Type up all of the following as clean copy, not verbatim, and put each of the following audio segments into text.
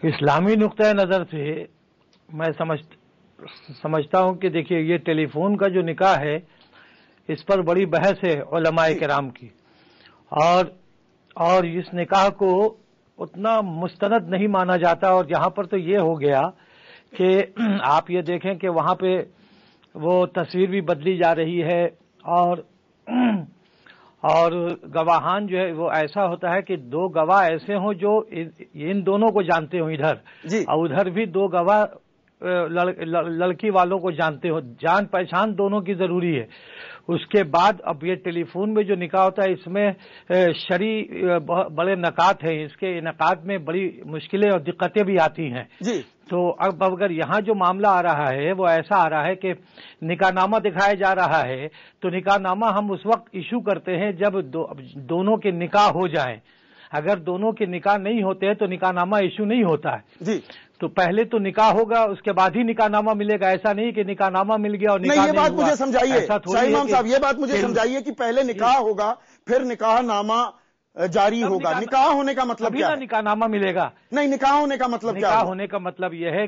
इस्लामी नुक्ता नज़र से मैं समझता हूं कि देखिए ये टेलीफोन का जो निकाह है इस पर बड़ी बहस है उलमाए किराम की, और इस निकाह को उतना मुस्तनद नहीं माना जाता। और यहाँ पर तो ये हो गया कि आप ये देखें कि वहाँ पे वो तस्वीर भी बदली जा रही है, और गवाहान जो है वो ऐसा होता है कि दो गवाह ऐसे हों जो इन दोनों को जानते हो इधर, और उधर भी दो गवाह लड़की वालों को जानते हो। जान पहचान दोनों की जरूरी है। उसके बाद अब ये टेलीफोन में जो निकाह होता है इसमें शरी बड़े नकात हैं, इसके इनकाद में बड़ी मुश्किलें और दिक्कतें भी आती हैं जी। तो अब अगर यहाँ जो मामला आ रहा है वो ऐसा आ रहा है कि निकाहनामा दिखाया जा रहा है, तो निकाहनामा हम उस वक्त इशू करते हैं जब दोनों के निकाह हो जाएं। अगर दोनों के निकाह नहीं होते हैं तो निकाहनामा इशू नहीं होता है जी। तो पहले तो निकाह होगा, उसके बाद ही निकाहनामा मिलेगा। ऐसा नहीं कि निकाहनामा मिल गया और निकाह नहीं। ये बात मुझे समझाइए शाह इमाम साहब, ये बात मुझे समझाइए कि पहले निकाह होगा फिर निकाहनामा जारी होगा। निकाह होने का मतलब क्या है? निकाहनामा मिलेगा नहीं। निकाह होने का मतलब क्या? निकाह होने का मतलब यह है,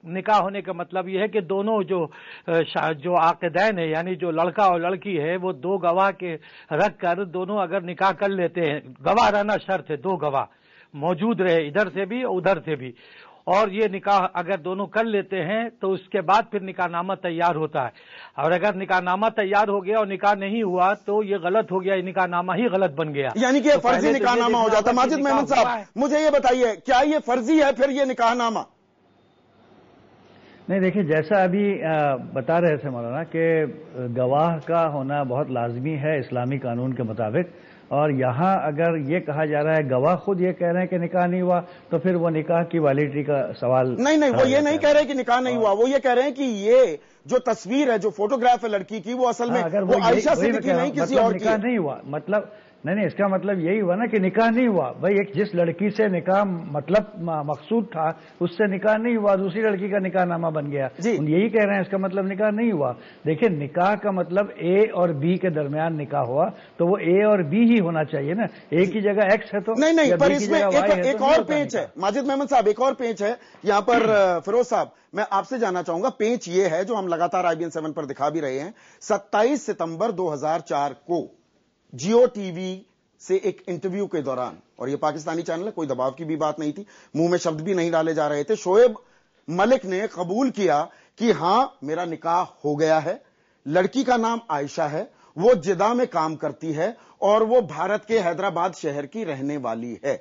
निकाह होने का मतलब यह है कि दोनों जो आक़िदैन है यानी जो लड़का और लड़की है वो दो गवाह के रख कर दोनों अगर निकाह कर लेते हैं, गवाह रहना शर्त है, दो गवाह मौजूद रहे इधर से भी उधर से भी, और ये निकाह अगर दोनों कर लेते हैं तो उसके बाद फिर निकाहनामा तैयार होता है। और अगर निकाहनामा तैयार हो गया और निकाह नहीं हुआ तो ये गलत हो गया, ये निकाहनामा ही गलत बन गया, यानी कि फर्जी निकाहनामा हो जाता। माजिद मेमन साहब मुझे ये बताइए, क्या ये फर्जी है फिर ये निकाहनामा? नहीं, देखिए जैसा अभी बता रहे थे मौलाना कि गवाह का होना बहुत लाजमी है इस्लामी कानून के मुताबिक, और यहाँ अगर ये कहा जा रहा है गवाह खुद ये कह रहे हैं कि निकाह नहीं हुआ तो फिर वो निकाह की वैलिडिटी का सवाल नहीं, वो ये नहीं कह रहे कि निकाह नहीं हुआ, वो ये कह रहे हैं कि ये जो तस्वीर है, जो फोटोग्राफ है लड़की की, वो असल में अगर वो आयशा सिद्दीकी नहीं किसी और की। निकाह नहीं हुआ मतलब नहीं, इसका मतलब यही हुआ ना कि निकाह नहीं हुआ। भाई एक जिस लड़की से निकाह मतलब मकसूद था उससे निकाह नहीं हुआ, दूसरी लड़की का निकाहनामा बन गया, यही कह रहे हैं। इसका मतलब निकाह नहीं हुआ। देखिए निकाह का मतलब ए और बी के दरमियान निकाह हुआ तो वो ए और बी ही होना चाहिए ना, ए की जगह एक्स है तो नहीं, पर इसमें एक और पेंच है माजिद मेमन साहब, एक और पेंच है यहाँ पर। फिरोज साहब मैं आपसे जानना चाहूंगा, पेंच ये है जो हम लगातार IBN 7 पर दिखा भी रहे हैं। 27 सितंबर 2004 को जियो टीवी से एक इंटरव्यू के दौरान, और ये पाकिस्तानी चैनल है, कोई दबाव की भी बात नहीं थी, मुंह में शब्द भी नहीं डाले जा रहे थे, शोएब मलिक ने कबूल किया कि हां मेरा निकाह हो गया है, लड़की का नाम आयशा है, वो जिदा में काम करती है और वो भारत के हैदराबाद शहर की रहने वाली है।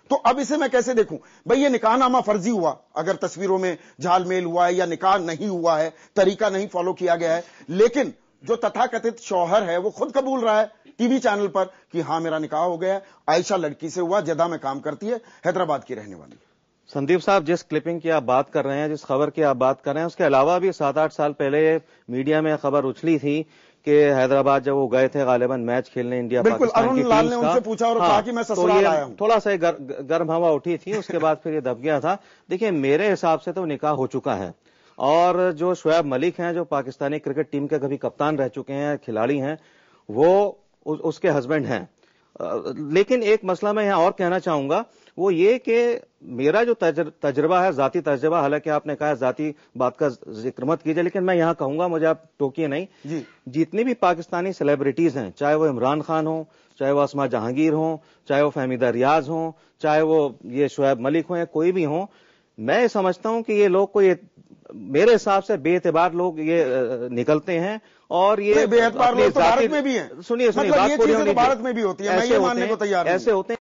तो अब इसे मैं कैसे देखूं? भाई ये निकाहनामा फर्जी हुआ अगर तस्वीरों में झालमेल हुआ है, या निकाह नहीं हुआ है, तरीका नहीं फॉलो किया गया है, लेकिन जो तथाकथित शौहर है वो खुद कबूल रहा है टीवी चैनल पर कि हां मेरा निकाह हो गया, आयशा लड़की से हुआ, जदा में काम करती है, हैदराबाद की रहने वाली। संदीप साहब जिस क्लिपिंग की आप बात कर रहे हैं, जिस खबर की आप बात कर रहे हैं, उसके अलावा भी 7-8 साल पहले मीडिया में खबर उछली थी कि हैदराबाद जब वो गए थे गालिबन मैच खेलने इंडिया पाकिस्तान की टीम का, उनसे पूछा और कहा कि मैं ससुराल आया हूं। थोड़ा सा गर्म हवा उठी थी, उसके बाद फिर ये दब गया था। देखिए मेरे हिसाब से तो निकाह हो चुका है, और जो शोएब मलिक हैं जो पाकिस्तानी क्रिकेट टीम के कभी कप्तान रह चुके हैं, खिलाड़ी हैं, वो उसके हस्बैंड हैं। लेकिन एक मसला मैं यहां और कहना चाहूंगा, वो ये कि मेरा जो तजर्बा है, जाती तजर्बा, हालांकि आपने कहा जाती बात का जिक्र मत कीजिए, लेकिन मैं यहां कहूंगा, मुझे आप टोकिए नहीं जी, जितनी भी पाकिस्तानी सेलिब्रिटीज हैं, चाहे वो इमरान खान हो, चाहे वो अस्मा जहांगीर हो, चाहे वो फहमीदा रियाज हो, चाहे वो ये शोएब मलिक हो या कोई भी हो, मैं समझता हूं कि ये लोग को, ये मेरे हिसाब से बेएतबार लोग ये निकलते हैं, और ये बेएतबार लोग तो भारत में भी हैं। सुनिए मतलब ये चीजें तो भारत में भी होती है, मैं ये मानने को तैयार हूं। ऐसे होते हैं।